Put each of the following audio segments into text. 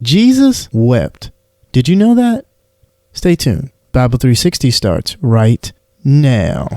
Jesus wept. Did you know that? Stay tuned. Bible 360 starts right now.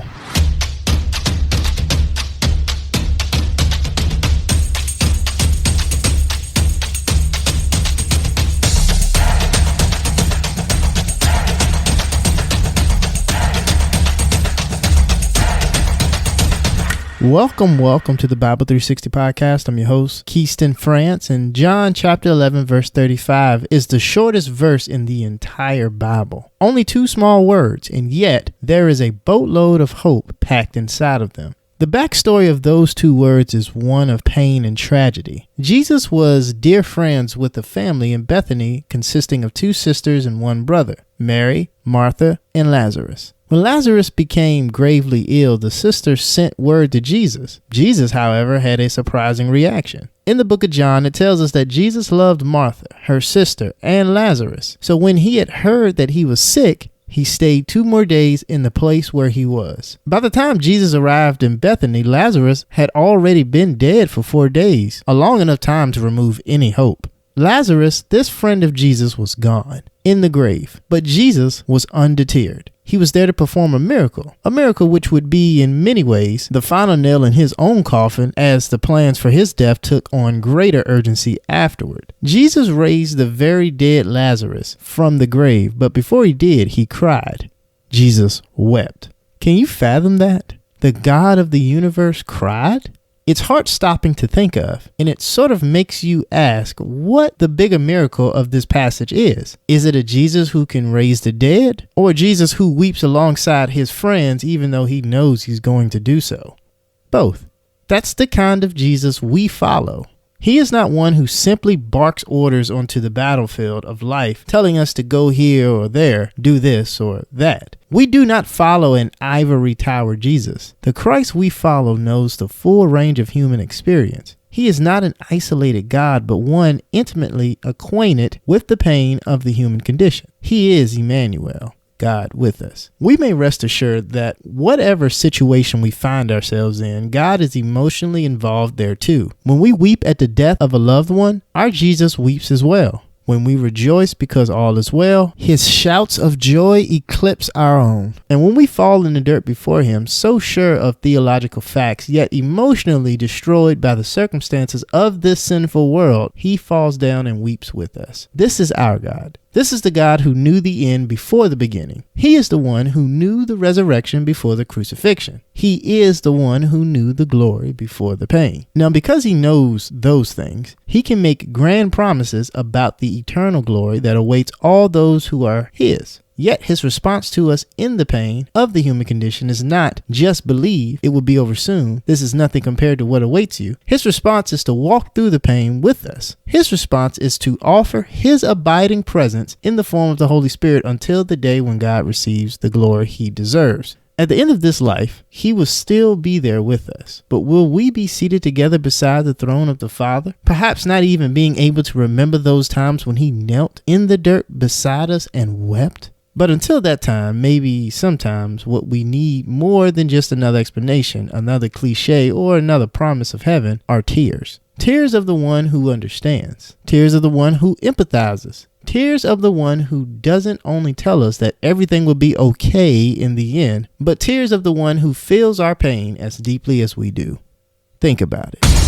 Welcome to the Bible 360 podcast. I'm your host, Keyston France, and John chapter 11, verse 35 is the shortest verse in the entire Bible. Only two small words, and yet there is a boatload of hope packed inside of them. The backstory of those two words is one of pain and tragedy. Jesus was dear friends with a family in Bethany consisting of two sisters and one brother, Mary, Martha, and Lazarus. When Lazarus became gravely ill, the sisters sent word to Jesus. Jesus, however, had a surprising reaction. In the book of John, it tells us that Jesus loved Martha, her sister, and Lazarus. So when he had heard that he was sick, he stayed 2 more days in the place where he was. By the time Jesus arrived in Bethany, Lazarus had already been dead for 4 days, a long enough time to remove any hope. Lazarus, this friend of Jesus, was gone, in the grave, but Jesus was undeterred. He was there to perform a miracle which would be in many ways the final nail in his own coffin as the plans for his death took on greater urgency afterward. Jesus raised the very dead Lazarus from the grave, but before he did, he cried. Jesus wept. Can you fathom that? The God of the universe cried? It's heart-stopping to think of, and it sort of makes you ask what the bigger miracle of this passage is. Is it a Jesus who can raise the dead, or a Jesus who weeps alongside his friends even though he knows he's going to do so? Both. That's the kind of Jesus we follow. He is not one who simply barks orders onto the battlefield of life, telling us to go here or there, do this or that. We do not follow an ivory tower Jesus. The Christ we follow knows the full range of human experience. He is not an isolated God, but one intimately acquainted with the pain of the human condition. He is Emmanuel, God with us. We may rest assured that whatever situation we find ourselves in, God is emotionally involved there too. When we weep at the death of a loved one, our Jesus weeps as well. When we rejoice because all is well, his shouts of joy eclipse our own. And when we fall in the dirt before him, so sure of theological facts, yet emotionally destroyed by the circumstances of this sinful world, he falls down and weeps with us. This is our God. This is the God who knew the end before the beginning. He is the one who knew the resurrection before the crucifixion. He is the one who knew the glory before the pain. Now, because he knows those things, he can make grand promises about the eternal glory that awaits all those who are his. Yet his response to us in the pain of the human condition is not just believe it will be over soon. This is nothing compared to what awaits you. His response is to walk through the pain with us. His response is to offer his abiding presence in the form of the Holy Spirit until the day when God receives the glory he deserves. At the end of this life, he will still be there with us. But will we be seated together beside the throne of the Father? Perhaps not even being able to remember those times when he knelt in the dirt beside us and wept? But until that time, maybe sometimes what we need more than just another explanation, another cliche, or another promise of heaven are tears. Tears of the one who understands. Tears of the one who empathizes. Tears of the one who doesn't only tell us that everything will be okay in the end, but tears of the one who feels our pain as deeply as we do. Think about it.